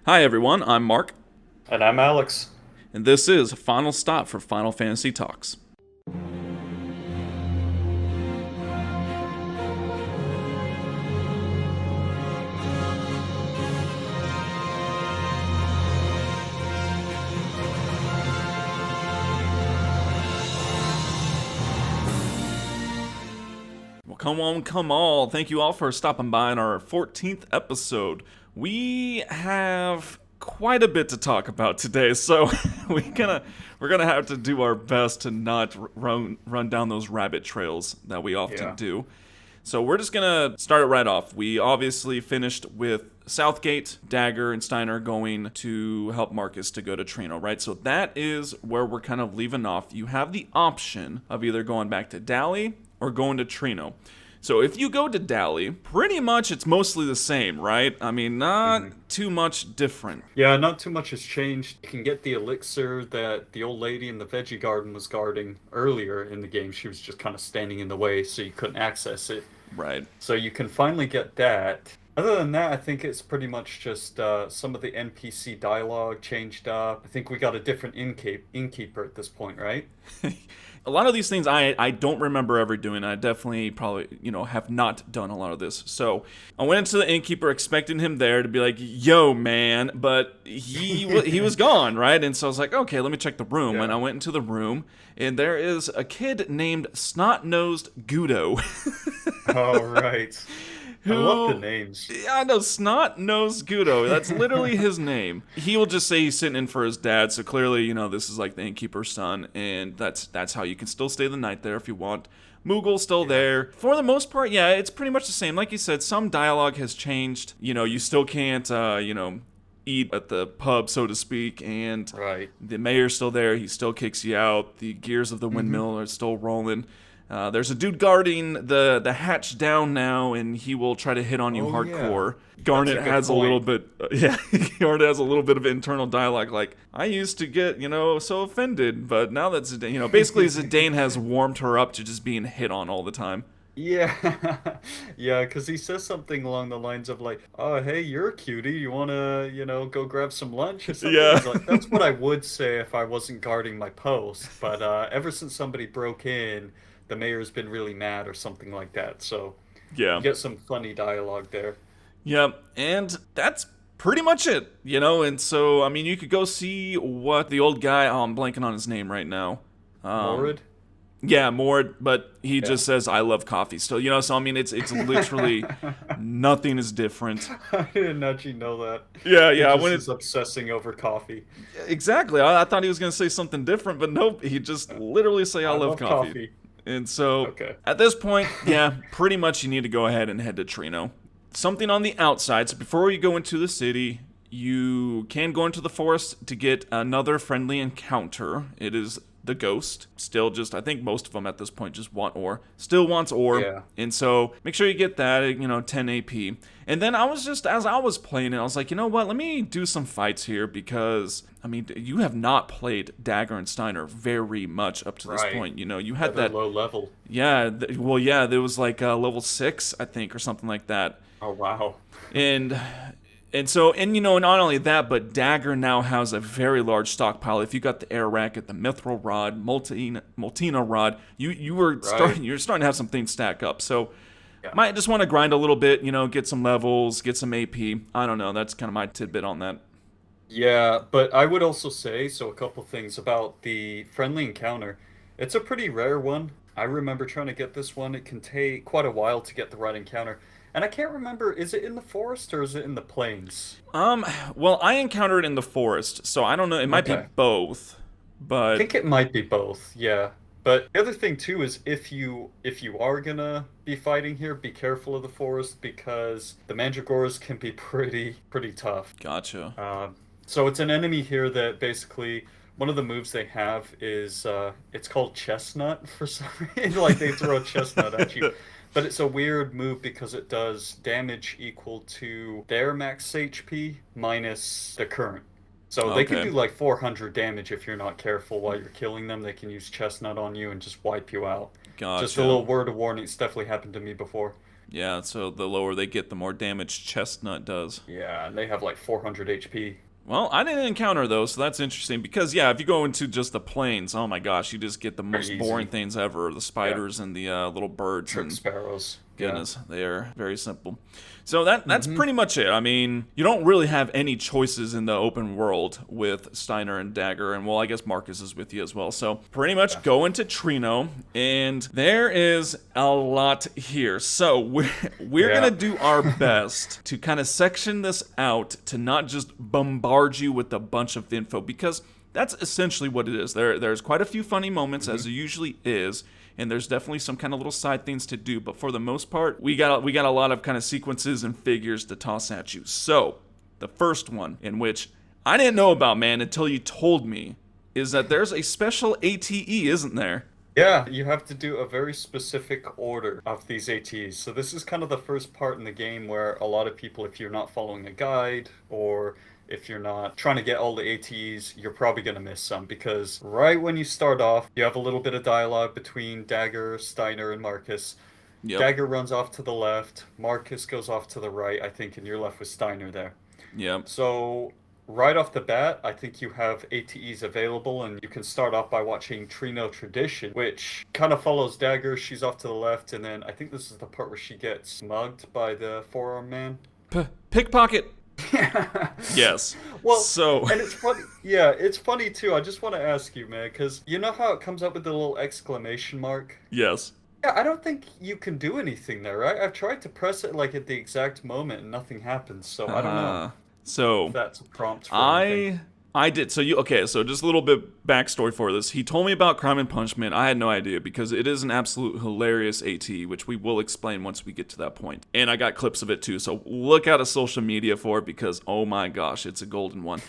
Hi everyone, I'm Mark, And I'm Alex. and this is Final Stop for Final Fantasy Talks. Well, come on, come all. Thank you all for stopping by in our 14th episode. We have quite a bit to talk about today, so we're gonna have to do our best to not run down those rabbit trails that we often Yeah. do. So we're just gonna start it right off. We obviously finished with Southgate, Dagger, and Steiner going to help Marcus to go to Treno, right? So that is where we're kind of leaving off. You have the option of either going back to Dali or going to Treno. So if you go to Dali, pretty much it's mostly the same, right? I mean, not too much different. Yeah, not too much has changed. You can get the elixir that the old lady in the veggie garden was guarding earlier in the game. She was just kind of standing in the way, so you couldn't access it. Right. So you can finally get that. Other than that, I think it's pretty much just some of the NPC dialogue changed up. I think we got a different innkeeper at this point, right? A lot of these things I don't remember ever doing. I definitely probably, have not done a lot of this. So I went into the innkeeper expecting him there to be like, yo, man, but he was gone, right? And so I was like, okay, let me check the room. Yeah. And I went into the room, and there is a kid named Snot-Nosed Gudo. Oh, right. I love the Who names. Yeah, I know, Snot Nose Gudo. That's literally his name. He will just say he's sitting in for his dad, so clearly, this is like the innkeeper's son, and that's how you can still stay the night there if you want. Moogle's still there. For the most part, yeah, it's pretty much the same. Like you said, some dialogue has changed. You still can't, eat at the pub, so to speak, and Right. the mayor's still there. He still kicks you out. The gears of the windmill are still rolling. There's a dude guarding the hatch down now, and he will try to hit on you Oh, yeah. hardcore. Garnet That's a good has a point. little bit, yeah. Garnet has a little bit of internal dialogue, like I used to get, so offended, but now that Zidane, basically Zidane has warmed her up to just being hit on all the time. Yeah, yeah, because he says something along the lines of like, "Oh, hey, you're a cutie. You wanna, go grab some lunch or something?" Yeah, He's like, "That's what I would say if I wasn't guarding my post." But ever since somebody broke in, the mayor's been really mad or something like that. So yeah, you get some funny dialogue there. yeah, and that's pretty much it, And so, I mean, you could go see what the old guy. Oh, I'm blanking on his name right now. Um, Morid? Yeah, more, but he Yeah. just says I love coffee still, So I mean, it's literally nothing is different. I didn't actually know that. Yeah, He yeah. just When is it obsessing over coffee. exactly, I thought he was gonna say something different, but nope. He just literally say I I love love coffee. coffee. And so Okay. at this point, yeah, pretty much you need to go ahead and head to Treno. Something on the outside. So before you go into the city, you can go into the forest to get another friendly encounter. It is the ghost. Still just, I think most of them at this point just want ore. Still wants ore. Yeah. And so make sure you get that, 10 AP. And then I was just, as I was playing it, I was like, you know what, let me do some fights here because, I mean, you have not played Dagger and Steiner very much up to this Right. point. You Yeah, had they're that, low level. yeah, well, yeah, there was like level 6, I think, or something like that. Oh, wow. And and not only that, but Dagger now has a very large stockpile. If you got the air racket, the mithril rod, Multina rod, Right. you're starting to have some things stack up. So Yeah. might just want to grind a little bit, get some levels, get some AP. I don't know. That's kind of my tidbit on that. Yeah, but I would also say, so a couple things about the friendly encounter. It's a pretty rare one. I remember trying to get this one. It can take quite a while to get the right encounter. And I can't remember, is it in the forest or is it in the plains? Um, well, I encountered it in the forest, so I don't know. It might be Okay. both, I but think it might be both, yeah. But the other thing too is if you are gonna be fighting here, be careful of the forest because the mandragores can be pretty tough. gotcha. So it's an enemy here that basically one of the moves they have is it's called chestnut for some reason. Like they throw a chestnut at you. But it's a weird move because it does damage equal to their max HP minus the current. So they can Okay, do like 400 damage if you're not careful while you're killing them. They can use chestnut on you and just wipe you out. Just a gotcha. little word of warning, it's definitely happened to me before. Yeah, so the lower they get, the more damage Chestnut does. Yeah, and they have like 400 HP. Well, I didn't encounter those, so that's interesting. Because, yeah, if you go into just the plains, oh my gosh, you just get the most Very boring easy. things ever. The spiders and the little birds. Trick And sparrows. goodness, they are very simple. So that's Mm-hmm. pretty much it. I mean, you don't really have any choices in the open world with Steiner and Dagger, and well, I guess Marcus is with you as well. So pretty much go into Treno, and there is a lot here. So we're Yeah. gonna do our best to kind of section this out to not just bombard you with a bunch of info, because that's essentially what it is. There's quite a few funny moments, as there usually is, and there's definitely some kind of little side things to do. But for the most part, we got a lot of kind of sequences and figures to toss at you. So the first one, in which I didn't know about, man, until you told me, is that there's a special ATE, isn't there? Yeah, you have to do a very specific order of these ATs. So this is kind of the first part in the game where a lot of people, if you're not following a guide or if you're not trying to get all the ATs, you're probably going to miss some because right when you start off, you have a little bit of dialogue between Dagger, Steiner, and Marcus. Yep. Dagger runs off to the left, Marcus goes off to the right, I think, and you're left with Steiner there. Yep. So right off the bat, I think you have ATEs available, and you can start off by watching Treno Tradition, which kind of follows Dagger. She's off to the left, and then I think this is the part where she gets mugged by the forearm man. Pickpocket. Yes. Well, so and it's funny. Yeah, it's funny too. I just want to ask you, man, because you know how it comes up with the little exclamation mark? yes. Yeah, I don't think you can do anything there, right? I've tried to press it like at the exact moment and nothing happens, so I don't know So if that's a prompt for anything. I did. So so just a little bit backstory for this. He told me about Crime and Punishment. I had no idea because it is an absolute hilarious AT, which we will explain once we get to that point. And I got clips of it too. So look out of social media for it because oh my gosh, it's a golden one.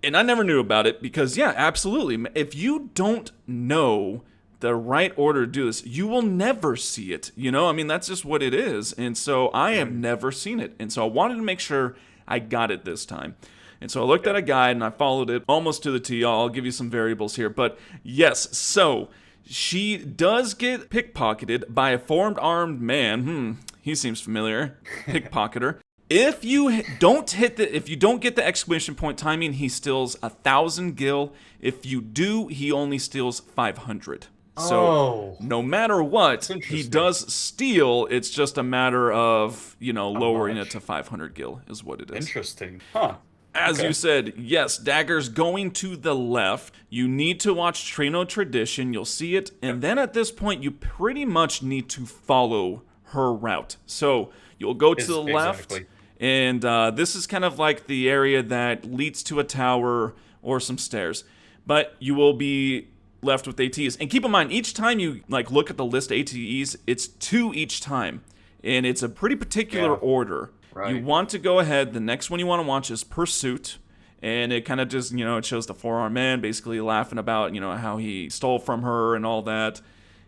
And I never knew about it because yeah, absolutely. If you don't know the right order to do this, you will never see it. You know, I mean, that's just what it is. And so I have never seen it. And so I wanted to make sure I got it this time. And so I looked at a guide and I followed it almost to the T. I'll give you some variables here. But yes, so she does get pickpocketed by a four-armed man. He seems familiar. Pickpocketer. If you don't get the exclamation point timing, he steals 1,000 gil. If you do, he only steals 500. So no matter what, he does steal. It's just a matter of, lowering it to 500 gil is what it is. Interesting. Huh. As you said, yes, Dagger's going to the left. You need to watch Treno Tradition. You'll see it. And then at this point, you pretty much need to follow her route. So you'll go to the left. Exactly. And this is kind of like the area that leads to a tower or some stairs. But you will be left with ATs. And keep in mind, each time you look at the list of ATs, it's 2 each time. And it's a pretty particular order. Right. You want to go ahead. The next one you want to watch is Pursuit. And it kind of just, it shows the four-armed man basically laughing about, how he stole from her and all that.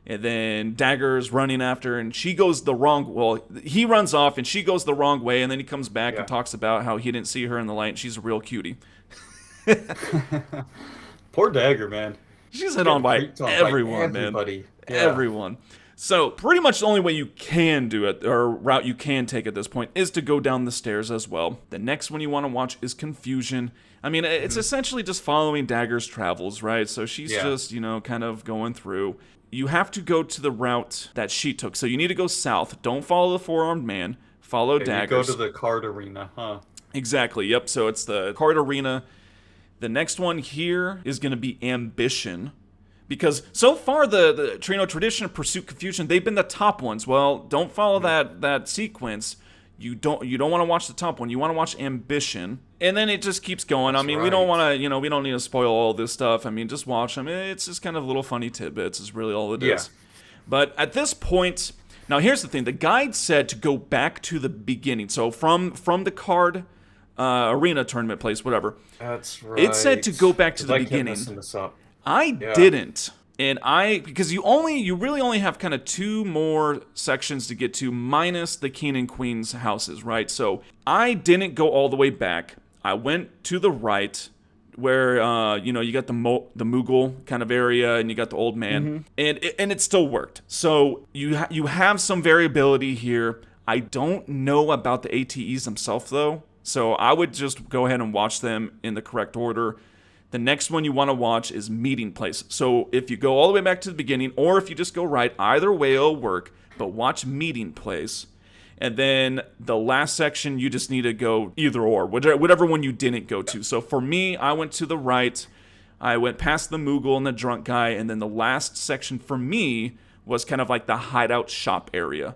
And then Dagger's running after, and she goes the wrong. Well, he runs off, and she goes the wrong way, and then he comes back and talks about how he didn't see her in the light. And she's a real cutie. Poor Dagger, man. She's hit on by everyone, man. Everyone. So pretty much the only way you can do it, or route you can take at this point, is to go down the stairs as well. The next one you want to watch is Confusion. I mean, it's essentially just following Dagger's travels, right? So she's just, kind of going through. You have to go to the route that she took. So you need to go south. Don't follow the four-armed man. Follow Dagger's. You go to the card arena, huh? Exactly, yep. So it's the card arena. The next one here is going to be Ambition. Because so far the Treno Tradition, Pursuit, Confusion, they've been the top ones. Well, don't follow that sequence. You don't want to watch the top one. You want to watch Ambition. And then it just keeps going. I mean, we don't want to, we don't need to spoil all this stuff. I mean, just watch them. It's just kind of little funny tidbits is really all it is. But at this point, now here's the thing. The guide said to go back to the beginning. So from the card arena tournament place, whatever. That's right. It said to go back to the beginning. I didn't. And because you really only have kind of 2 more sections to get to, minus the king and queen's houses, right? So I didn't go all the way back. I went to the right, where you got the Mughal kind of area, and you got the old man, and it still worked. So you have some variability here. I don't know about the ATEs themselves, though, so I would just go ahead and watch them in the correct order. The next one you want to watch is Meeting Place. So if you go all the way back to the beginning, or if you just go right, either way it'll work, but watch Meeting Place. And then the last section, you just need to go either or, whatever one you didn't go to. So for me, I went to the right, I went past the Moogle and the drunk guy, and then the last section for me was kind of like the hideout shop area.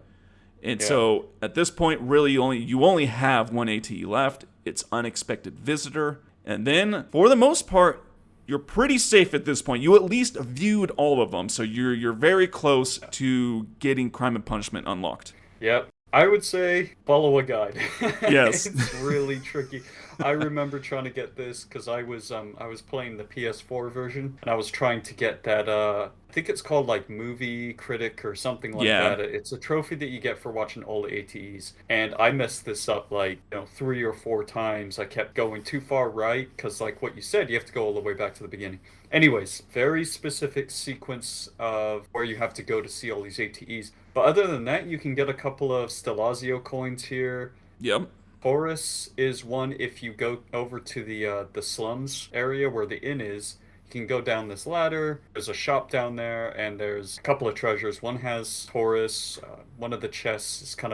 And so at this point, really, you only have one ATE left. It's Unexpected Visitor. And then, for the most part, you're pretty safe at this point. You at least viewed all of them, so you're very close to getting Crime and Punishment unlocked. Yep. I would say follow a guide. Yes. It's really tricky. I remember trying to get this because I was playing the PS4 version, and I was trying to get that I think it's called like Movie Critic or something like that. It's a trophy that you get for watching all the ATEs. And I messed this up like 3 or 4 times. I kept going too far right because, like what you said, you have to go all the way back to the beginning. Anyways, very specific sequence of where you have to go to see all these ATEs. But other than that, you can get a couple of Stelazio coins here. Yep. Taurus is one. If you go over to the slums area where the inn is, you can go down this ladder. There's a shop down there, and there's a couple of treasures. One has Taurus. One of the chests is it's kind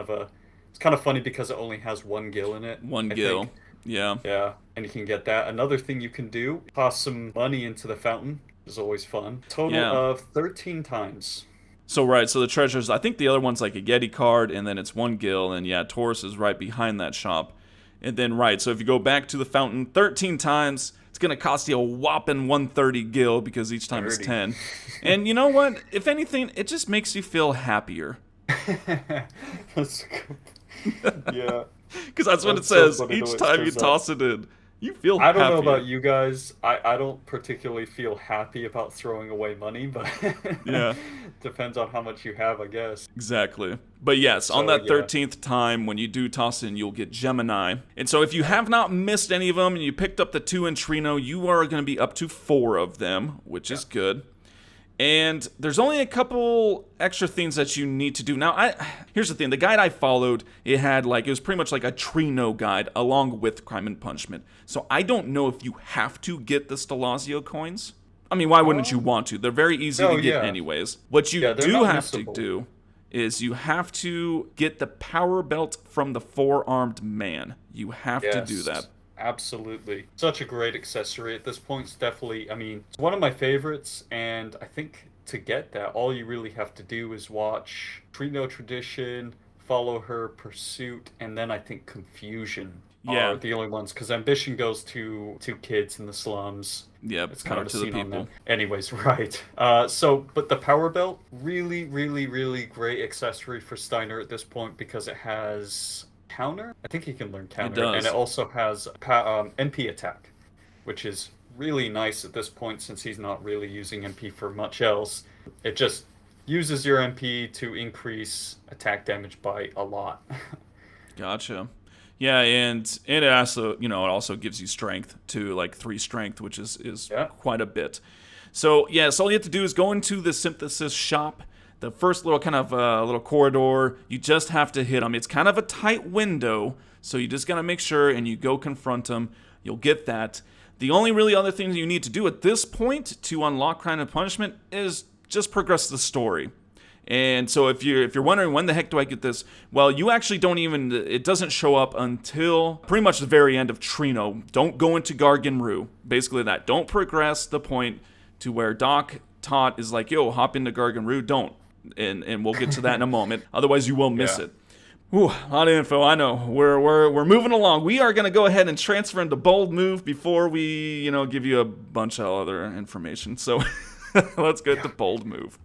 of funny because it only has 1 gil in it. One I gil. think. Yeah. Yeah, and you can get that. Another thing you can do, toss some money into the fountain. Is always fun. Total of 13 times. So the treasures, I think the other one's like a Yeti card, and then it's 1 gil, and Taurus is right behind that shop. And then, so if you go back to the fountain 13 times, it's going to cost you a whopping 130 gil, because each time is 10. And you know what? If anything, it just makes you feel happier. That's yeah. Because that's what it says. Each time you toss it in, you feel I don't happier. know about you guys. I don't particularly feel happy about throwing away money, but depends on how much you have, I guess. Exactly. But yes, on that 13th time, when you do toss in, you'll get Gemini. And so if you have not missed any of them, and you picked up the 2 in Treno, you are going to be up to 4 of them, which is good. And there's only a couple extra things that you need to do. Now, here's the thing. The guide I followed, it was pretty much like a Treno guide along with Crime and Punishment. So I don't know if you have to get the Stelazio coins. I mean, why wouldn't you want to? They're very easy to get anyways. What you do have to do is you have to get the power belt from the 4-armed man. You have to do that. Absolutely. Such a great accessory at this point. It's definitely, it's one of my favorites, and I think to get that, all you really have to do is watch Treno Tradition, follow her Pursuit, and then I think Confusion are the only ones, because Ambition goes to kids in the slums. Yeah, it's kind of a scene on them. Anyways, right. But the power belt, really, really, really great accessory for Steiner at this point, because it has counter. I think he can learn counter. It does. And it also has NP attack, which is really nice at this point since he's not really using NP for much else. It just uses your NP to increase attack damage by a lot. Gotcha. Yeah, and it also gives you strength too, like 3 strength, which is quite a bit. So all you have to do is go into the synthesis shop. The first little kind of little corridor, you just have to hit them. It's kind of a tight window, so you just got to make sure, and you go confront them. You'll get that. The only really other thing you need to do at this point to unlock Crime and Punishment is just progress the story. And so if you're wondering, when the heck do I get this? Well, you actually it doesn't show up until pretty much the very end of Treno. Don't go into Gargan-Roo. Basically that. Don't progress the point to where Doc Tot is like, yo, hop into Gargan-Roo. Don't. And we'll get to that in a moment. Otherwise, you will miss it. Ooh, a lot of info. I know. We're moving along. We are going to go ahead and transfer into Bold Move before we, give you a bunch of other information. So let's get to Bold Move.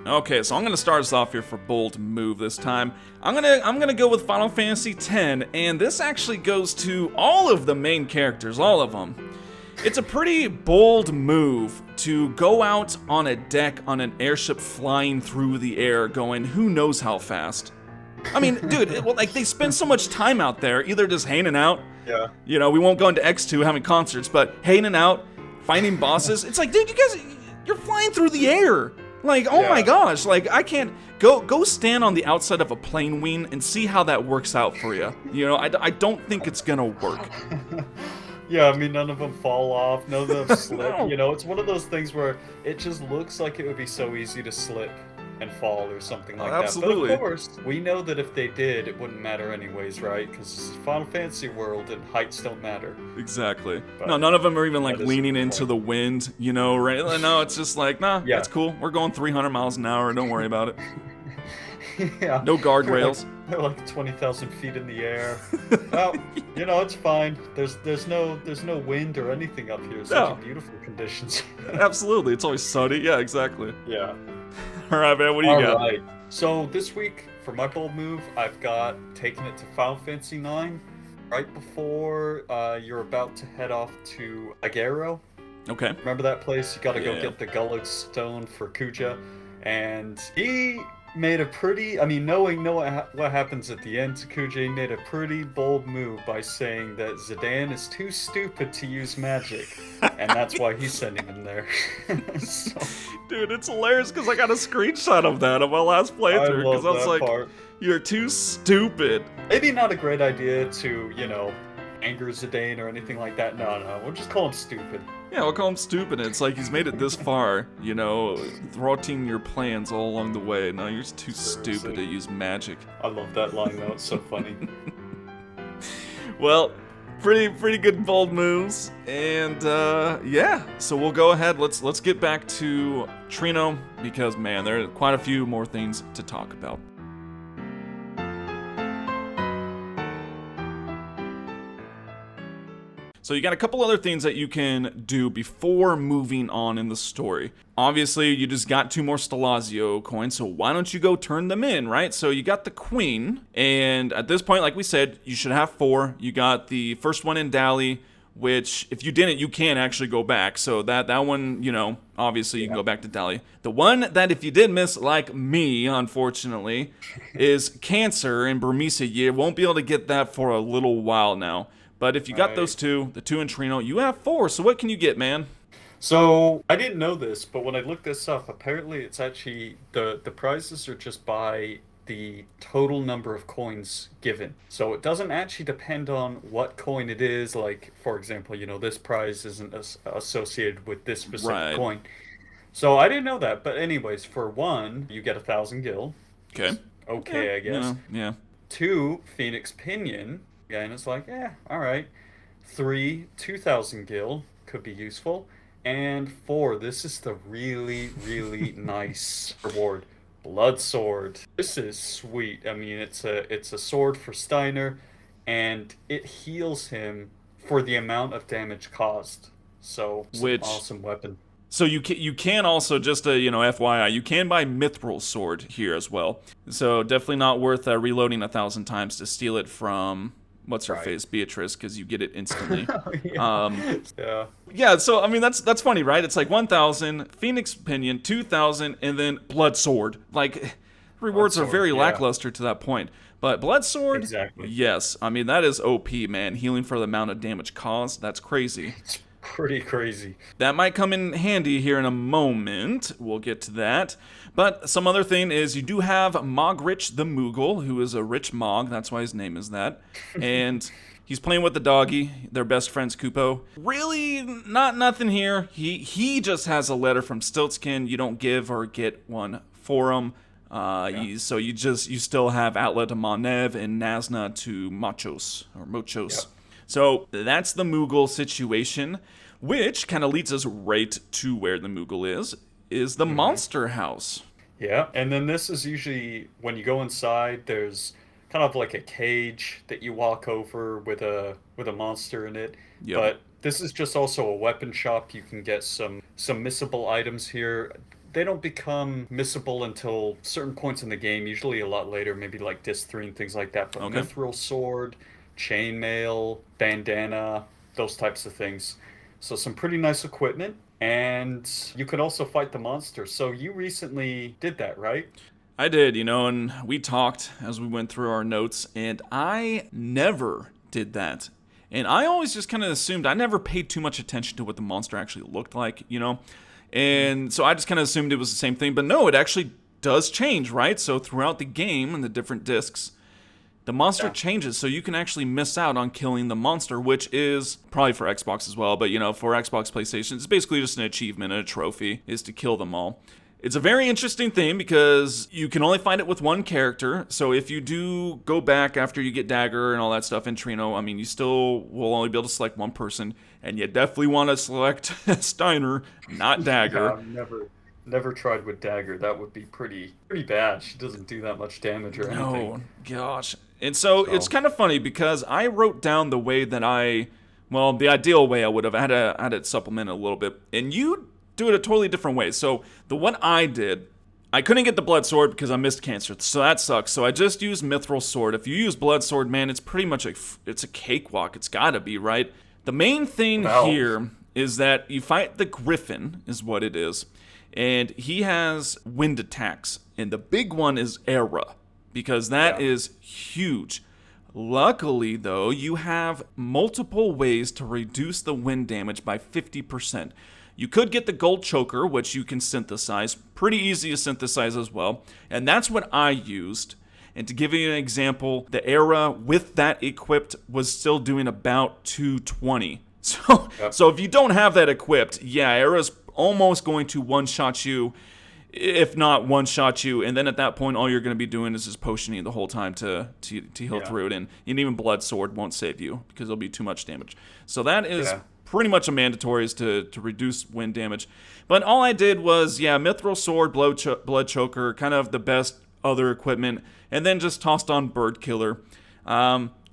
Okay, so I'm gonna start us off here for Bold Move this time. I'm gonna go with Final Fantasy X, and this actually goes to all of the main characters, all of them. It's a pretty bold move to go out on a deck on an airship flying through the air going who knows how fast. I mean, dude, they spend so much time out there, either just hanging out. Yeah. We won't go into X2 having concerts, but hanging out, finding bosses. It's like, dude, You're flying through the air. Like, oh my gosh, like I can't go stand on the outside of a plane wing and see how that works out for you. You know, I don't think it's gonna work. Yeah, I mean, none of them fall off, none of them slip. No. You know, it's one of those things where it just looks like it would be so easy to slip and fall or something like Absolutely. that. But of course, we know that if they did, it wouldn't matter anyways, right? Because this is Final Fantasy world and heights don't matter. Exactly. But no, none of them are even like that is leaning the into point. the wind, you know, right? No, it's just like, nah, Yeah. that's cool. We're going 300 miles an hour. Don't worry about it. Yeah. No guardrails. They're like 20,000 feet in the air. Well, you know, it's fine. There's no wind or anything up here. Such beautiful conditions. Absolutely. It's always sunny. Yeah, exactly. Yeah. All right, man. What do you got? Alright. So this week, for my bold move, I've got taken it to Final Fantasy IX right before you're about to head off to Agero. Okay. Remember that place? You gotta go Yeah. get the Gullet Stone for Kuja. And he made a pretty, I mean, knowing what happens at the end to Kuja, he made a pretty bold move by saying that Zidane is too stupid to use magic. And that's why he's sending him there. So, Dude, it's hilarious because I got a screenshot of that on my last playthrough because I was that like, part. you're too stupid. Maybe not a great idea to, you know, anger Zidane or anything like that. No, we'll just call him stupid. Yeah, we'll call him stupid. It's like he's made it this far, you know, thwarting your plans all along the way. No, you're too stupid to use magic. I love that line though, it's so funny. Well, pretty good bold moves, and yeah. So we'll go ahead. Let's get back to Treno because man, there are quite a few more things to talk about. So you got a couple other things that you can do before moving on in the story. Obviously, you just got 2 more Stelazio coins, so why don't you go turn them in, right? So you got the Queen, and at this point, like we said, you should have 4. You got the first one in Dali, which if you didn't, you can actually go back. So that one, you know, obviously you can go back to Dali. The one that if you did miss, like me, unfortunately, is Cancer in Burmisa. You won't be able to get that for a little while now. But if you got those 2, the 2 in Treno, you have 4. So what can you get, man? So I didn't know this, but when I looked this up, apparently it's actually the prizes are just by the total number of coins given. So it doesn't actually depend on what coin it is. Like, for example, you know, this prize isn't associated with this specific coin. So I didn't know that. But anyways, for 1, you get 1,000 gil. Okay. Okay, I guess. You know, yeah. 2, Phoenix Pinion. Yeah, and it's like, all right. 3, 2,000 gil could be useful. And 4, this is the really, really nice reward. Blood Sword. This is sweet. I mean, it's a sword for Steiner, and it heals him for the amount of damage caused. So, it's an awesome weapon. So you can also, just a, you know, FYI, you can buy Mithril Sword here as well. So definitely not worth reloading 1,000 times to steal it from what's her face, Beatrice, because you get it instantly. Yeah. So I mean, that's funny, right? It's like 1,000 Phoenix Pinion, 2,000, and then Blood Sword. Like rewards are very lackluster to that point. But Blood Sword, exactly. Yes. I mean, that is OP, man. Healing for the amount of damage caused. That's crazy. It's pretty crazy. That might come in handy here in a moment. We'll get to that. But some other thing is you do have Mogrich the Moogle, who is a rich Mog. That's why his name is that. And he's playing with the doggy. They're best friends, Kupo. Really, nothing here. He just has a letter from Stiltskin. You don't give or get one for him. So you still have Outlet to Monev and Nazna to Mochos. Yep. So that's the Moogle situation, which kind of leads us right to where the Moogle is the Monster House. Yeah, and then this is usually, when you go inside, there's kind of like a cage that you walk over with a monster in it. Yep. But this is just also a weapon shop. You can get some missable items here. They don't become missable until certain points in the game, usually a lot later, maybe like Disc 3 and things like that. But Mithril Sword, chainmail, bandana, those types of things. So some pretty nice equipment. And you could also fight the monster. So you recently did that, right? I did, you know, and we talked as we went through our notes, and I never did that. And I always just kind of assumed, I never paid too much attention to what the monster actually looked like, you know. And so I just kind of assumed it was the same thing, but no, it actually does change, right? So throughout the game and the different discs, the monster changes, so you can actually miss out on killing the monster, which is probably for Xbox as well, but for Xbox, PlayStation, it's basically just an achievement and a trophy, is to kill them all. It's a very interesting thing because you can only find it with one character, so if you do go back after you get Dagger and all that stuff in Treno, I mean, you still will only be able to select one person, and you definitely want to select Steiner, not Dagger. Never tried with Dagger. That would be pretty bad. She doesn't do that much damage or anything. Oh, gosh. And so it's kind of funny because I wrote down the way that the ideal way I would have had it supplement a little bit. And you do it a totally different way. So the one I did, I couldn't get the Blood Sword because I missed Cancer. So that sucks. So I just used Mithril Sword. If you use Blood Sword, man, it's pretty much it's a cakewalk. It's gotta be, right? The main thing here is that you fight the Griffin, is what it is. And he has wind attacks. And the big one is Era, because that is huge. Luckily, though, you have multiple ways to reduce the wind damage by 50%. You could get the Gold Choker, which you can synthesize. Pretty easy to synthesize as well. And that's what I used. And to give you an example, the Era with that equipped was still doing about 220. So if you don't have that equipped, Era's almost going to one-shot you, if not one-shot you, and then at that point, all you're going to be doing is just potioning the whole time to heal through it, and even Blood Sword won't save you, because it'll be too much damage. So that is pretty much a mandatory, is to reduce wind damage. But all I did was, Mithril Sword, Blood Choker, kind of the best other equipment, and then just tossed on Bird Killer.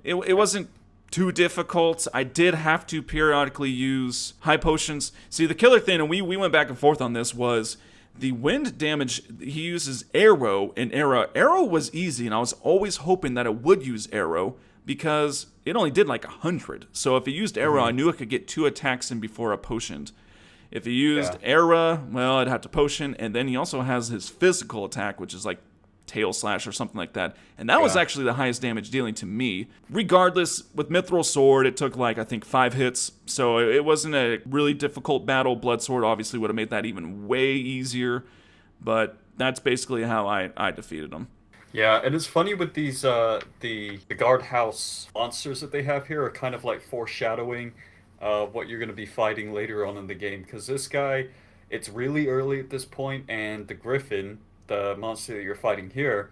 It wasn't too difficult. I did have to periodically use high potions. See, the killer thing, and we went back and forth on this, was the wind damage. He uses Arrow and Era. Arrow was easy, and I was always hoping that it would use Arrow because it only did like 100. So if it used Arrow, I knew I could get 2 attacks in before I potioned. If he used Era, well, I'd have to potion, and then he also has his physical attack, which is like Tail Slash or something like that. And that was actually the highest damage dealing to me. Regardless, with Mithril Sword, it took like, I think, 5 hits. So it wasn't a really difficult battle. Blood Sword obviously would have made that even way easier. But that's basically how I defeated him. Yeah, and it's funny with these, the guardhouse monsters that they have here are kind of like foreshadowing what you're going to be fighting later on in the game. Because this guy, it's really early at this point, and the Griffin, the monster that you're fighting here,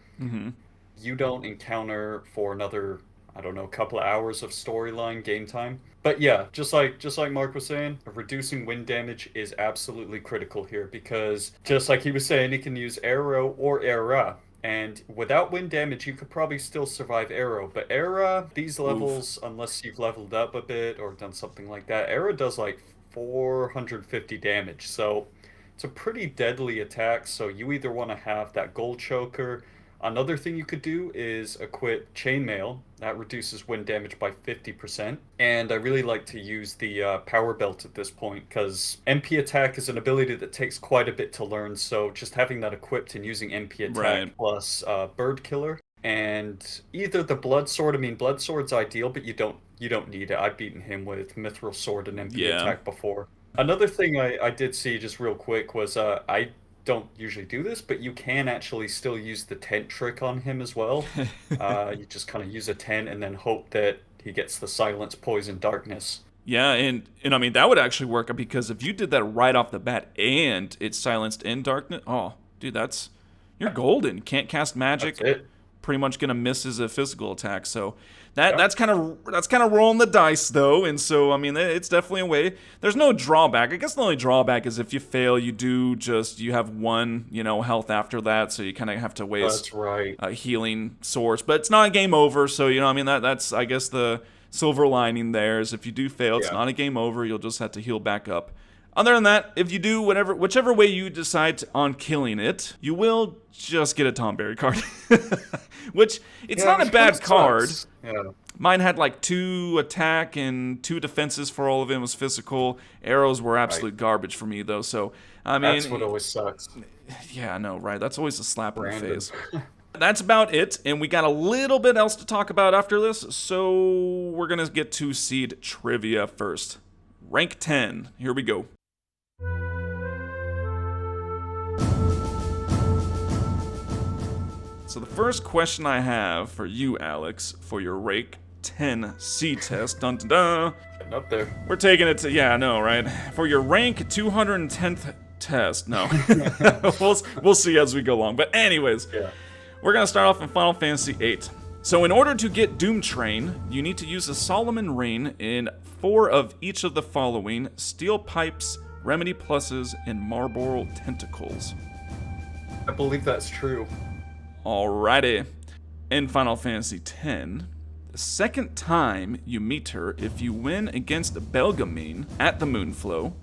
you don't encounter for another, I don't know, couple of hours of storyline game time. But yeah, just like Mark was saying, reducing wind damage is absolutely critical here because just like he was saying, he can use Arrow or Era. And without wind damage, you could probably still survive Arrow. But Era, these levels, unless you've leveled up a bit or done something like that, Era does like 450 damage. So it's a pretty deadly attack, so you either want to have that Gold Choker. Another thing you could do is equip Chainmail. That reduces wind damage by 50%. And I really like to use the Power Belt at this point, because MP Attack is an ability that takes quite a bit to learn, so just having that equipped and using MP Attack plus Bird Killer. And either the Blood Sword, I mean, Blood Sword's ideal, but you don't need it. I've beaten him with Mithril Sword and MP Attack before. Another thing I did see just real quick was I don't usually do this, but you can actually still use the tent trick on him as well. You just kind of use a tent and then hope that he gets the silence, poison, darkness. Yeah, and I mean, that would actually work because if you did that right off the bat and it's silenced in darkness, oh, dude, you're golden. Can't cast magic. That's it. Pretty much gonna miss as a physical attack. So that's kind of rolling the dice though. And so I mean, it's definitely a way. There's no drawback. I guess the only drawback is if you fail, you have 1 health after that. So you kind of have to waste a healing source. But it's not a game over. So I mean that's I guess the silver lining there is if you do fail, it's not a game over. You'll just have to heal back up. Other than that, if you do whichever way you decide on killing it, you will just get a Tomberry card. Which, it's not a bad card. Yeah. Mine had like 2 attack and 2 defenses for all of it. It was physical. Arrows were absolute garbage for me, though. So, I mean... That's what always sucks. Yeah, I know, right? That's always a slap in the face. That's about it, and we got a little bit else to talk about after this, so we're going to get to seed trivia first. Rank 10. Here we go. So the first question I have for you, Alex, for your Rake 10C test, dun dun dun. Getting up there. We're taking it to, yeah, I know, right? For your rank 210th test. No. we'll see as we go along. But anyways, Yeah. we're going to start off in Final Fantasy VIII. So in order to get Doom Train, you need to use a Solomon Ring in 4 of each of the following: Steel Pipes, Remedy Pluses, and Marlboro Tentacles. I believe that's true. Alrighty. In Final Fantasy X, the second time you meet her, if you win against Belgamine at the Moonflow,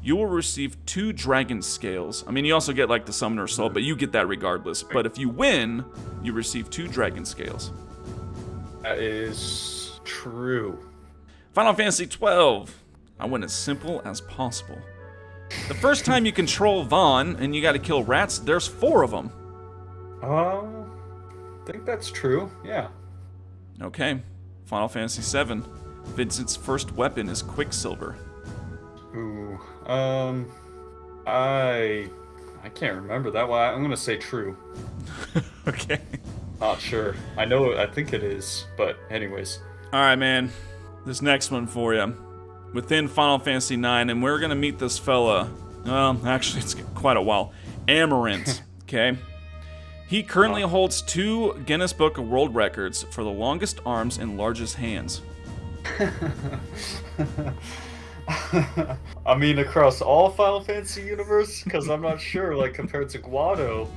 you will receive 2 Dragon Scales. I mean, you also get like the Summoner Soul, but you get that regardless. But if you win, you receive 2 Dragon Scales. That is true. Final Fantasy XII. I went as simple as possible. The first time you control Vaughn and you gotta kill rats, there's 4 of them. I think that's true. Yeah. Okay. Final Fantasy VII. Vincent's first weapon is Quicksilver. Ooh. I can't remember that one. I'm gonna say true. Okay. Not sure. I think it is, but anyways. Alright, man. This next one for you. Within Final Fantasy IX, and we're gonna meet this fella. Well, actually, it's quite a while. Amarant. Okay? He currently holds 2 Guinness Book of World Records for the longest arms and largest hands. I mean, across all Final Fantasy universe, because I'm not sure, like, compared to Guado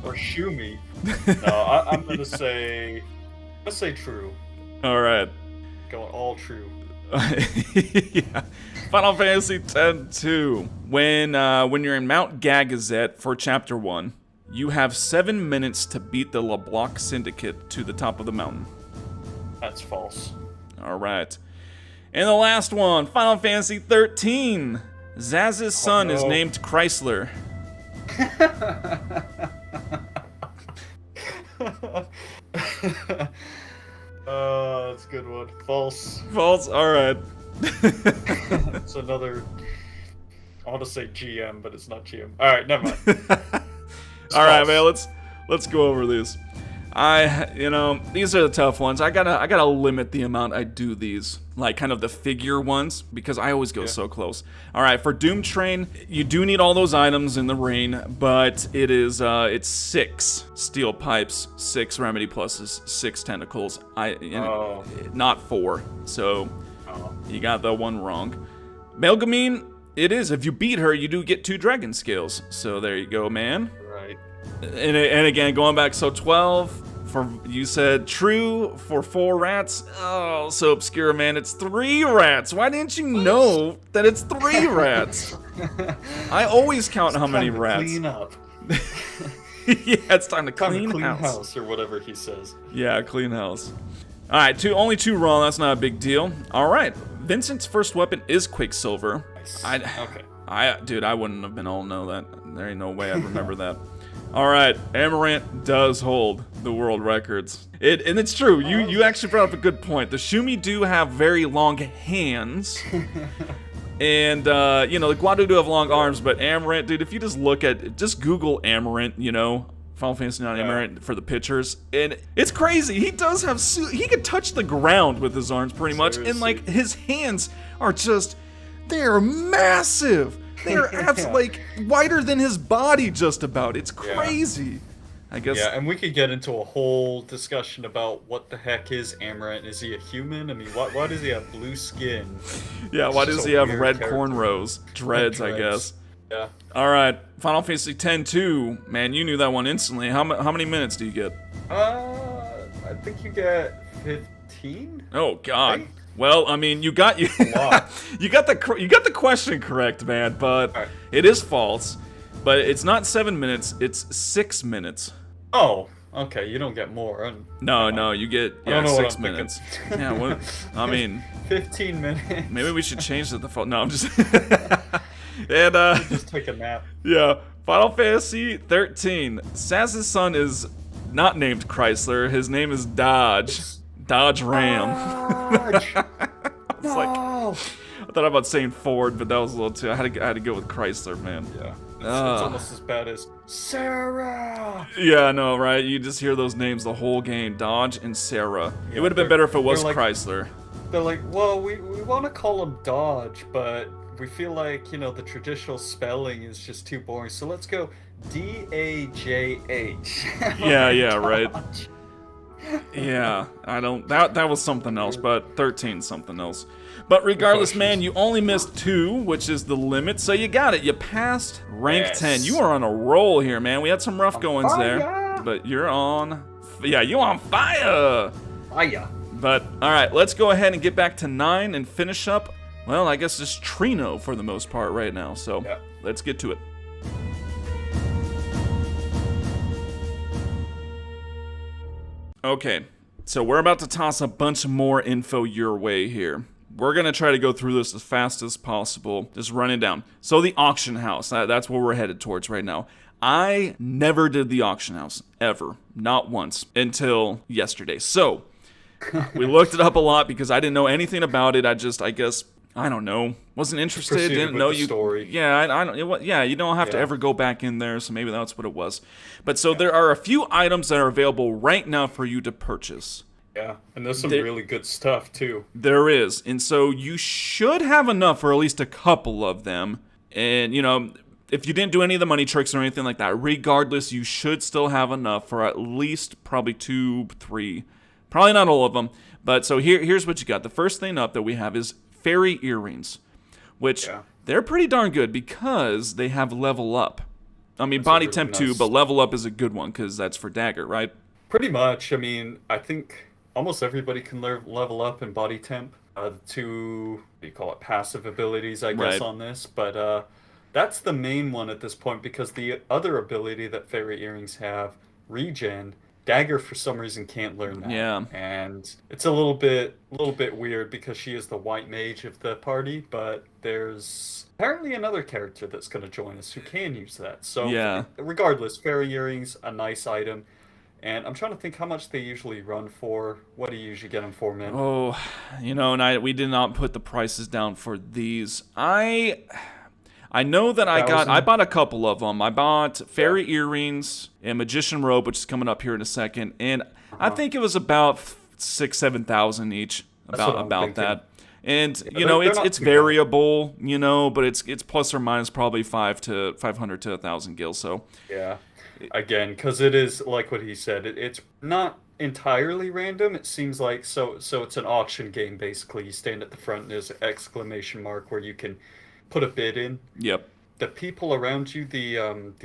or Shumi. No, I'm gonna say true. All right. Going all true. Yeah. Final Fantasy X-2. When you're in Mount Gagazet for Chapter 1, you have 7 minutes to beat the LeBlanc Syndicate to the top of the mountain. That's false. All right. And the last one, Final Fantasy 13. Zaz's son is named Chrysler. That's a good one. False. False. All right. It's another. I want to say GM, but it's not GM. All right, never mind. All right, man. Let's go over these. These are the tough ones. I gotta limit the amount I do these, like kind of the figure ones, because I always go so close. All right, for Doom Train, you do need all those items in the ring, but it's 6 steel pipes, 6 remedy pluses, 6 tentacles. Not 4. So you got the one wrong. Melgamine, it is. If you beat her, you do get 2 dragon scales. So there you go, man. Right. And again, going back, so 12 for, you said true for 4 rats. Oh, so obscure, man. It's 3 rats. Why didn't you know that it's 3 rats? I always count how many rats. Clean up. Yeah, it's time to clean house or whatever he says. Yeah, clean house. All right, only 2 wrong. That's not a big deal. All right, Vincent's first weapon is Quicksilver. Nice. Dude, I wouldn't have been able to know that. There ain't no way I'd remember that. All right, Amarant does hold the world records. And it's true. You actually brought up a good point. The Shumi do have very long hands. And, the Guado do have long arms, but Amarant, dude, if you just Google Amarant, Final Fantasy IX Amarant for the pictures, and it's crazy. He does have, he can touch the ground with his arms pretty much, and, like, his hands are just, they're massive. They're absolutely, like, wider than his body just about. It's crazy. I guess. Yeah, and we could get into a whole discussion about what the heck is Amarant. Is he a human? I mean, why does he have blue skin? Yeah, why does he have red cornrows? Dreads, I guess. Yeah. All right, Final Fantasy X-2. Man, you knew that one instantly. How many minutes do you get? I think you get 15. Oh God. Right? Well, I mean, you got you got the question correct, man, but it is false. But it's not 7 minutes; it's 6 minutes. Oh, okay. You don't get more. No, you get 6 minutes. Yeah, what? I mean, 15 minutes. Maybe we should change the default. No, I'm just. And just take a nap. Yeah, Final Fantasy 13. Saz's son is not named Chrysler. His name is Dodge. Dodge Ram. Dodge. I thought about saying Ford, but that was a little too. I had to go with Chrysler, man. Yeah. It's almost as bad as Sarah. Yeah, I know, right? You just hear those names the whole game, Dodge and Sarah. Yeah, It would have been better if it was like, Chrysler. They're like, well, we want to call him Dodge, but we feel like, the traditional spelling is just too boring. So let's go Dajh. Yeah, right. Yeah, I don't. That was something else, but 13 something else. But regardless, man, you only missed 2, which is the limit. So you got it. You passed rank 10. You are on a roll here, man. We had some rough goings there, but you're on. Yeah, you on fire. Fire. But all right, let's go ahead and get back to 9 and finish up. Well, I guess just Treno for the most part right now. So let's get to it. Okay, so we're about to toss a bunch more info your way here. We're going to try to go through this as fast as possible, just running down. So the auction house, that's where we're headed towards right now. I never did the auction house, ever. Not once, until yesterday. So we looked it up a lot because I didn't know anything about it. I guess, I don't know, wasn't interested, didn't know you. Story. Yeah, I don't. You don't have to ever go back in there, so maybe that's what it was. But so there are a few items that are available right now for you to purchase. Yeah, and there's some really good stuff too. There is, and so you should have enough for at least a couple of them. And if you didn't do any of the money tricks or anything like that, regardless, you should still have enough for at least probably 2, 3, probably not all of them. But so here's what you got. The first thing up that we have is fairy earrings, which they're pretty darn good because they have level up. I mean, body really temp too, but level up is a good one because that's for dagger, right? Pretty much. I mean, I think almost everybody can level up in body temp. The 2, what do you call it, passive abilities, I guess, on this. But that's the main one at this point because the other ability that fairy earrings have, regen, dagger for some reason can't learn that. Yeah. And it's a little bit weird because she is the white mage of the party, but there's apparently another character that's going to join us who can use that. So regardless, fairy earrings, a nice item. And I'm trying to think how much they usually run for. What do you usually get them for, man? Oh, and we did not put the prices down for these. I know that I bought a couple of them. I bought fairy earrings and magician robe, which is coming up here in a second, and I think it was about 6,000 to 7,000 each. About that. And it's variable, but it's plus or minus probably 500 to 1,000 gil. So again, because it is like what he said, it's not entirely random. It seems like so it's an auction game basically. You stand at the front and there's an exclamation mark where you can put a bid in. Yep. The people around you, the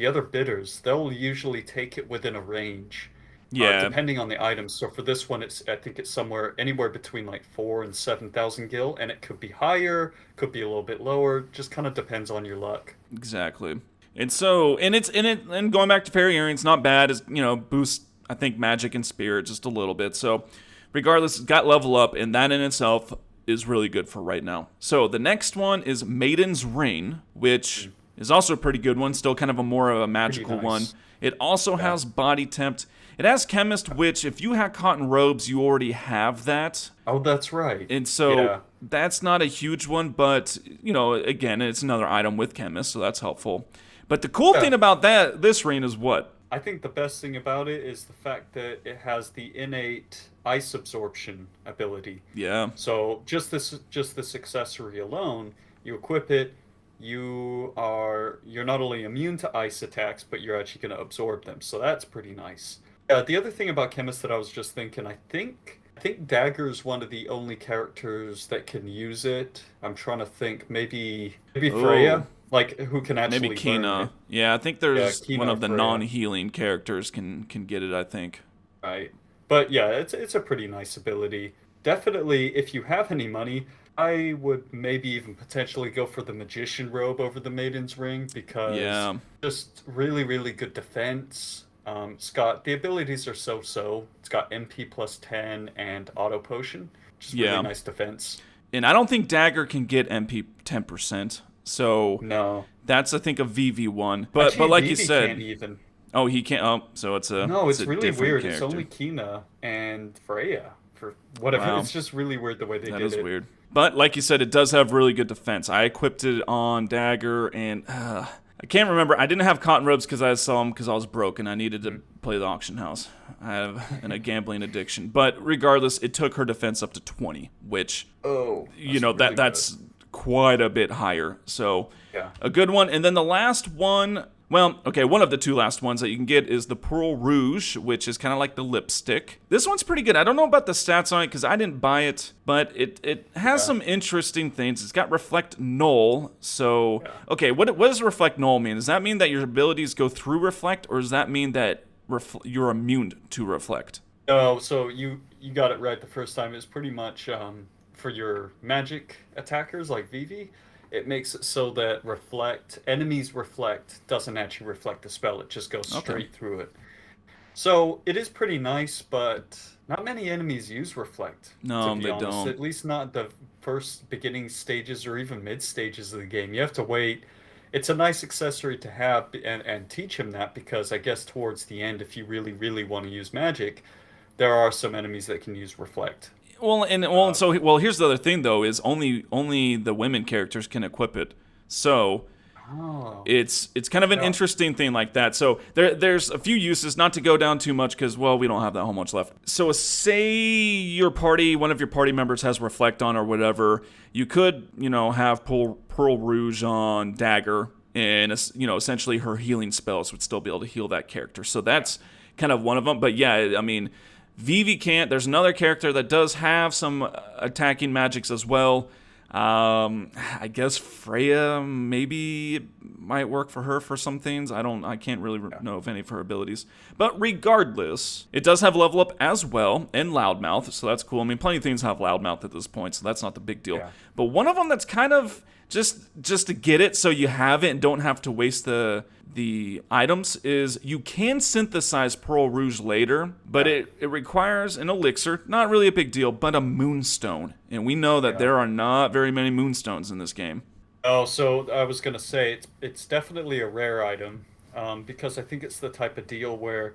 other bidders, they'll usually take it within a range. Depending on the items. So for this one, I think it's anywhere between like 4,000 and 7,000 gil, and it could be higher, could be a little bit lower. Just kind of depends on your luck. Exactly. And so, and going back to fairy earrings, not bad. Is boosts I think magic and spirit just a little bit. So regardless, it's got level up, and that in itself is really good for right now. So the next one is Maiden's Ring, which is also a pretty good one. Still kind of more of a magical one. It also has body temp. It has chemist, which if you have cotton robes, you already have that. Oh, that's right. And so that's not a huge one, but again, it's another item with chemist, so that's helpful. But the cool thing about this ring is what? I think the best thing about it is the fact that it has the innate ice absorption ability. Yeah. So just this accessory alone, you equip it, you're not only immune to ice attacks, but you're actually going to absorb them. So that's pretty nice. The other thing about Chemist that I was just thinking, I think Dagger is one of the only characters that can use it. I'm trying to think, maybe Freya, like who can actually maybe Kina. Yeah, I think there's one of the non-healing characters can get it. I think. Right, but yeah, it's a pretty nice ability. Definitely, if you have any money, I would maybe even potentially go for the Magician Robe over the Maiden's Ring because just really, really good defense. The abilities are so-so. It's got MP plus 10 and auto potion. Just really nice defense. And I don't think Dagger can get MP 10%. So no, that's I think a VV one. But like you said, can't even. Oh, he can't. Oh, so it's a no. It's really weird. Character. It's only Kina and Freya for whatever. Wow. It's just really weird the way they did it. That is weird. But like you said, it does have really good defense. I equipped it on Dagger, and I can't remember. I didn't have cotton robes because I saw them because I was broke and I needed to play the auction house. I have a gambling addiction. But regardless, it took her defense up to 20, which, that's quite a bit higher. So a good one. And then the last one, one of the two last ones that you can get is the Pearl Rouge, which is kind of like the lipstick. This one's pretty good. I don't know about the stats on it because I didn't buy it, but it has some interesting things. It's got Reflect Null. So, okay, what does Reflect Null mean? Does that mean that your abilities go through Reflect, or does that mean that you're immune to Reflect? Oh, so you got it right the first time. It's pretty much for your magic attackers like Vivi. It makes it so that enemies reflect doesn't actually reflect the spell. It just goes straight through it. So it is pretty nice, but not many enemies use reflect. No, to be they honest. don't. At least not the first beginning stages or even mid stages of the game. You have to wait. It's a nice accessory to have and teach him that, because I guess towards the end, if you really, really want to use magic, there are some enemies that can use reflect. Well, here's the other thing though: is only the women characters can equip it. So it's kind of an interesting thing like that. So there's a few uses, not to go down too much because we don't have that whole much left. So say one of your party members has Reflect on or whatever, you could have Pearl Rouge on Dagger, and essentially her healing spells would still be able to heal that character. So that's kind of one of them. But yeah, I mean, Vivi can't. There's another character that does have some attacking magics as well. I guess Freya maybe might work for her for some things. I can't really know of any of her abilities. But regardless, it does have level up as well, and Loudmouth, so that's cool. I mean, plenty of things have Loudmouth at this point, so that's not the big deal. Yeah. But one of them that's kind of just to get it so you have it and don't have to waste the items is you can synthesize Pearl Rouge later, but it requires an elixir, not really a big deal, but a moonstone. And we know that there are not very many moonstones in this game. Oh, so I was going to say it's definitely a rare item, because I think it's the type of deal where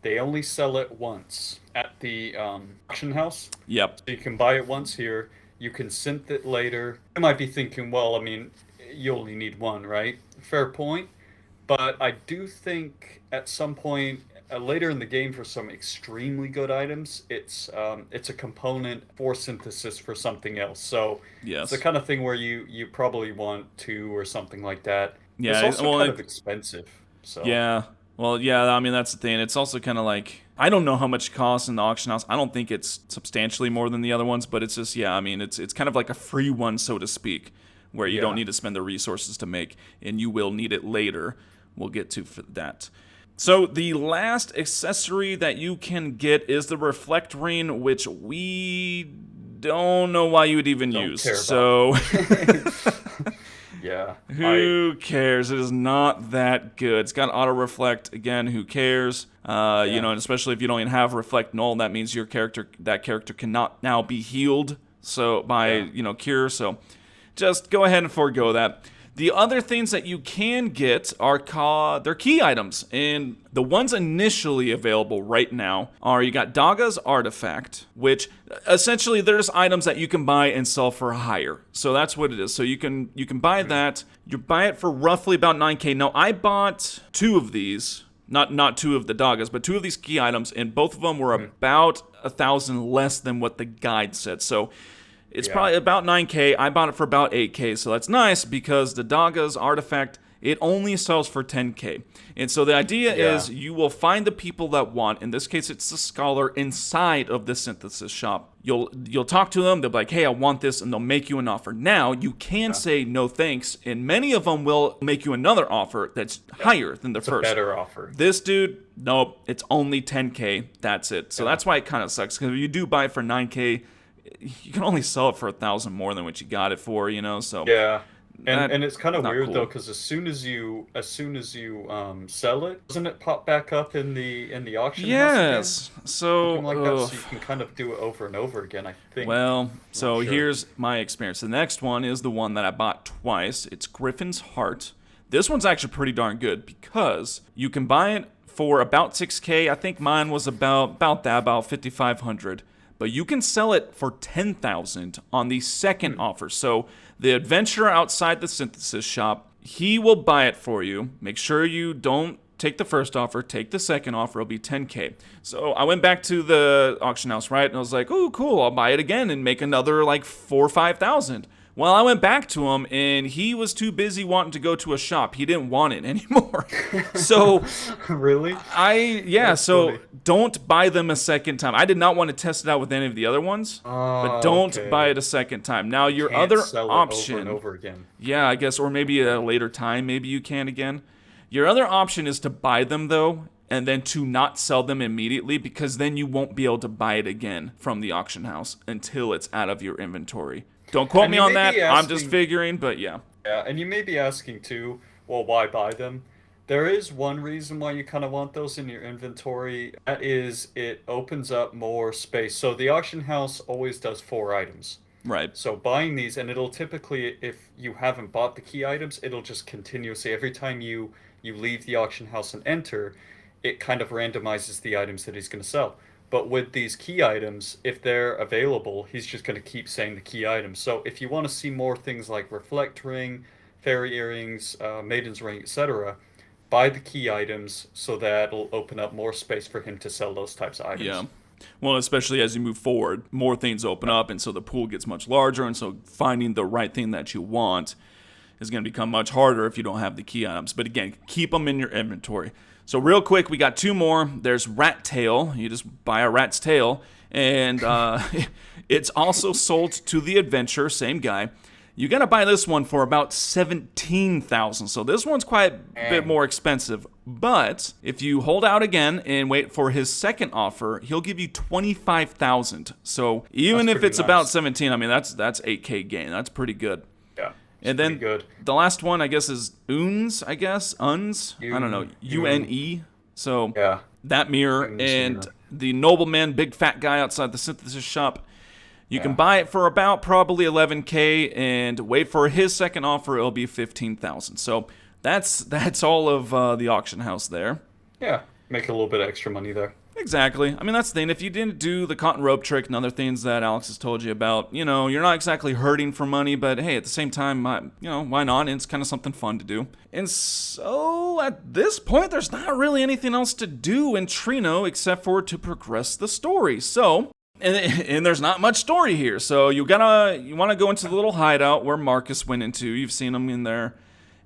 they only sell it once at the auction house. Yep. So you can buy it once here. You can synth it later. You might be thinking, well, I mean, you only need one, right? Fair point. But I do think at some point later in the game, for some extremely good items, it's a component for synthesis for something else. So it's the kind of thing where you probably want two or something like that. Yeah, it's also kind of expensive. So yeah. Well, yeah, I mean, that's the thing. It's also kind of like, I don't know how much it costs in the auction house. I don't think it's substantially more than the other ones, but it's just, I mean, it's kind of like a free one, so to speak, where you don't need to spend the resources to make, and you will need it later. We'll get to that. So the last accessory that you can get is the Reflect Ring, which we don't know why you would even use. So yeah. Who cares? It is not that good. It's got auto reflect. Again, who cares? And especially if you don't even have Reflect Null, that means that character cannot now be healed by cure. So just go ahead and forego that. The other things that you can get are they're key items, and the ones initially available right now are, you got Daga's Artifact, which essentially there's items that you can buy and sell for higher. So that's what it is. So you can buy that. You buy it for roughly about 9K. Now I bought two of these, not two of the Dagas, but two of these key items, and both of them were about 1,000 less than what the guide said. So it's probably about 9K. I bought it for about 8K, so that's nice because the Daga's Artifact, it only sells for 10K. And so the idea is you will find the people that want, in this case it's the scholar, inside of the synthesis shop. You'll talk to them, they'll be like, hey, I want this, and they'll make you an offer. Now, you can say no thanks, and many of them will make you another offer that's higher than the first. A better offer. This dude, nope, it's only 10K, that's it. So that's why it kind of sucks, because if you do buy it for 9K, you can only sell it for 1,000 more than what you got it for, so and it's kind of weird cool. though, because as soon as you sell it, doesn't it pop back up in the auction house again? So like that, so you can kind of do it over and over again, I think. Well, so here's my experience. The next one is the one that I bought twice. It's Griffin's Heart. This one's actually pretty darn good because you can buy it for about 6K. I think mine was about 5,500. But you can sell it for 10,000 on the second offer. So the adventurer outside the synthesis shop, he will buy it for you. Make sure you don't take the first offer, take the second offer, it'll be 10K. So I went back to the auction house, right? And I was like, oh, cool, I'll buy it again and make another like 4,000 or 5,000. Well, I went back to him, and he was too busy wanting to go to a shop. He didn't want it anymore. So, Really? That's so funny. don't buy them a second time. I did not want to test it out with any of the other ones, but don't Okay. buy it a second time. Now, your Can't other sell it option, over and over again. yeah, I guess, or maybe at a later time, maybe you can again. Your other option is to buy them, though, and then to not sell them immediately, because then you won't be able to buy it again from the auction house until it's out of your inventory. Don't quote And me you on may that. be I'm just asking- figuring, but yeah. Yeah, and you may be asking too, well, why buy them? There is one reason why you kind of want those in your inventory. That is, it opens up more space. So the auction house always does 4 items. Right. So buying these, and it'll typically, if you haven't bought the key items, it'll just continuously, every time you leave the auction house and enter, it kind of randomizes the items that he's going to sell. But with these key items, if they're available, he's just going to keep saying the key items. So if you want to see more things like Reflect Ring, Fairy Earrings, Maiden's Ring, etc., buy the key items so that it'll open up more space for him to sell those types of items. Yeah. Well, especially as you move forward, more things open up, and so the pool gets much larger, and so finding the right thing that you want is going to become much harder if you don't have the key items. But again, keep them in your inventory. So real quick, we got 2 more. There's Rat Tail. You just buy a rat's tail, and it's also sold to the Adventure, same guy. You got to buy this one for about 17,000. So this one's quite a bit more expensive. But if you hold out again and wait for his second offer, he'll give you 25,000. So even That's if it's pretty about nice. 17, I mean that's 8K gain. That's pretty good. Yeah. And pretty then good. the last one, I guess, is Uns, I guess. Uns? I don't know. UNE. So Yeah. that mirror Uns and mirror. the nobleman, big fat guy outside the synthesis shop. You can Yeah. buy it for about probably 11K and wait for his second offer. It'll be 15,000. So that's all of the auction house there. Yeah. Make a little bit of extra money there. Exactly. I mean, that's the thing. If you didn't do the cotton rope trick and other things that Alex has told you about, you're not exactly hurting for money, but hey, at the same time, why not? It's kind of something fun to do. And so at this point, there's not really anything else to do in Treno except for to progress the story. So, and there's not much story here. So you want to go into the little hideout where Marcus went into. You've seen him in there.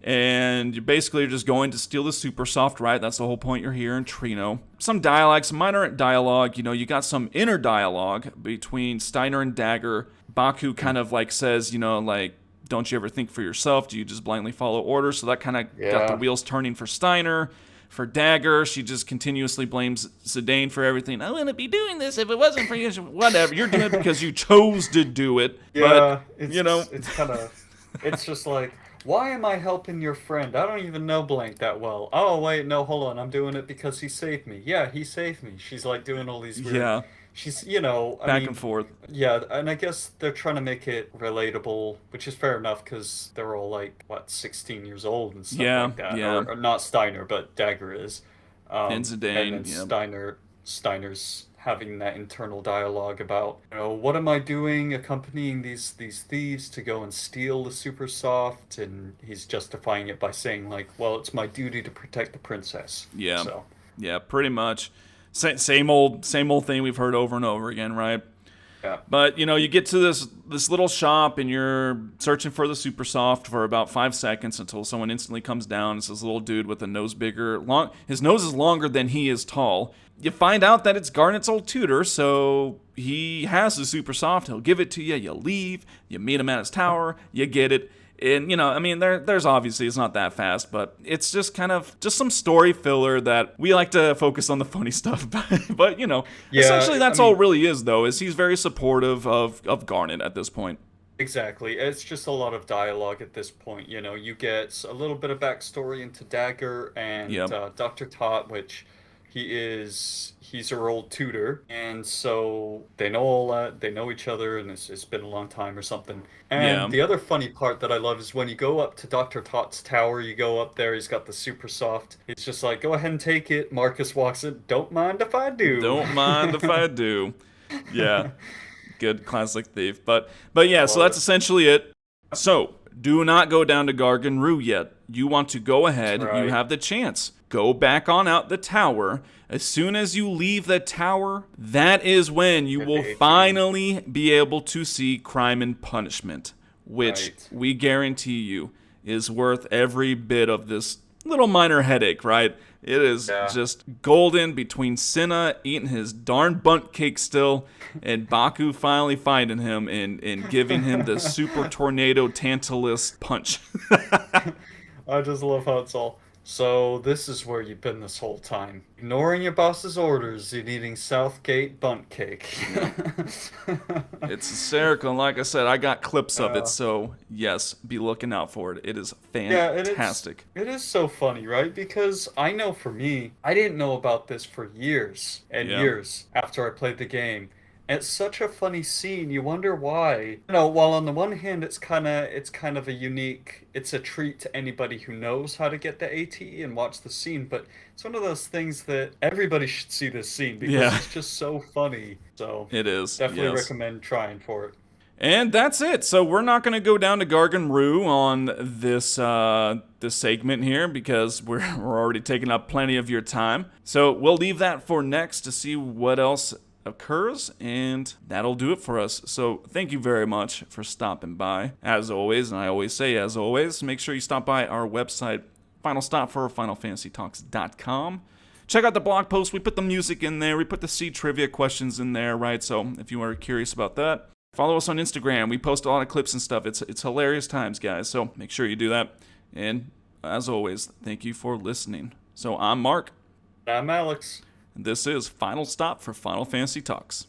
And you're basically just going to steal the Supersoft, right? That's the whole point you're here in Treno. Some dialogue, some minor dialogue. You got some inner dialogue between Steiner and Dagger. Baku kind of like says, don't you ever think for yourself? Do you just blindly follow orders? So that kind of got the Yeah. wheels turning for Steiner. For Dagger, she just continuously blames Zidane for everything. I wouldn't be doing this if it wasn't for you. Whatever. You're doing it because you chose to do it. Yeah, But, it's kind of, it's just like, why am I helping your friend? I don't even know Blank that well. Oh, wait, no, hold on. I'm doing it because he saved me. Yeah, he saved me. She's like doing all these weird, yeah, she's, back and forth. Yeah, and I guess they're trying to make it relatable, which is fair enough because they're all like, what, 16 years old and stuff Yeah, like that. yeah. Or not Steiner, but Dagger is. And Zidane, And then yeah. Steiner's having that internal dialogue about, what am I doing accompanying these thieves to go and steal the Supersoft? And he's justifying it by saying like, well, it's my duty to protect the princess. Yeah. So, Yeah, pretty much. Same old thing we've heard over and over again, right? yeah. But you get to this little shop and you're searching for the Supersoft for about 5 seconds until someone instantly comes down. It's this little dude with a nose his nose is longer than he is tall. You find out that it's Garnet's old tutor, so he has the Supersoft. He'll give it to you. You leave. You meet him at his tower. You get it. And, there's obviously, it's not that fast, but it's just kind of just some story filler that we like to focus on the funny stuff. But Yeah, essentially that's I all mean- it really is, though, is he's very supportive of Garnet at this point. Exactly. It's just a lot of dialogue at this point. You get a little bit of backstory into Dagger and Yep. Dr. Tot, which he's her old tutor, and so they know all that. They know each other, and it's been a long time or something. And Yeah. the other funny part that I love is when you go up to Dr. Tot's tower, you go up there, he's got the Supersoft. He's just like, go ahead and take it. Marcus walks in, don't mind if I do. Don't mind if I do. Yeah. Good classic thief. But yeah, so Love that's essentially it. So, do not go down to Gargan Rue yet. you want to go ahead, That's you right. have the chance. Go back on out the tower. As soon as you leave the tower, that is when you Hit the will 18. finally be able to see Crime and Punishment, which Right. we guarantee you is worth every bit of this little minor headache, right? It is Yeah. just golden between Cinna eating his darn bunt cake still and Baku finally finding him and giving him the super tornado Tantalus punch. I just love how it's all. So this is where you've been this whole time, ignoring your boss's orders and eating Southgate bunt cake. Yep. It's hysterical, and like I said, I got clips of it, Uh, so yes, be looking out for it. It is yeah, and it's fantastic. it is so funny, right? Because I know for me, I didn't know about this for years and Yeah. years after I played the game. It's such a funny scene. You wonder why. You know, while on the one hand it's kind of a unique, it's a treat to anybody who knows how to get the ATE and watch the scene, but it's one of those things that everybody should see this scene because Yeah, it's just so funny. So it is. definitely Yes. recommend trying for it. And that's it. So we're not going to go down to Gargan Rue on this segment here because we're already taking up plenty of your time. So we'll leave that for next to see what else occurs, and that'll do it for us. So thank you very much for stopping by. As always, and I always say as always, make sure you stop by our website, Final Stop for FinalFantasyTalks.com. Check out the blog post. We put the music in there. We put the seed trivia questions in there, right? So if you are curious about that, follow us on Instagram. We post a lot of clips and stuff. It's hilarious times, guys. So make sure you do that. And as always, thank you for listening. So I'm Mark. I'm Alex. And this is Final Stop for Final Fantasy Talks.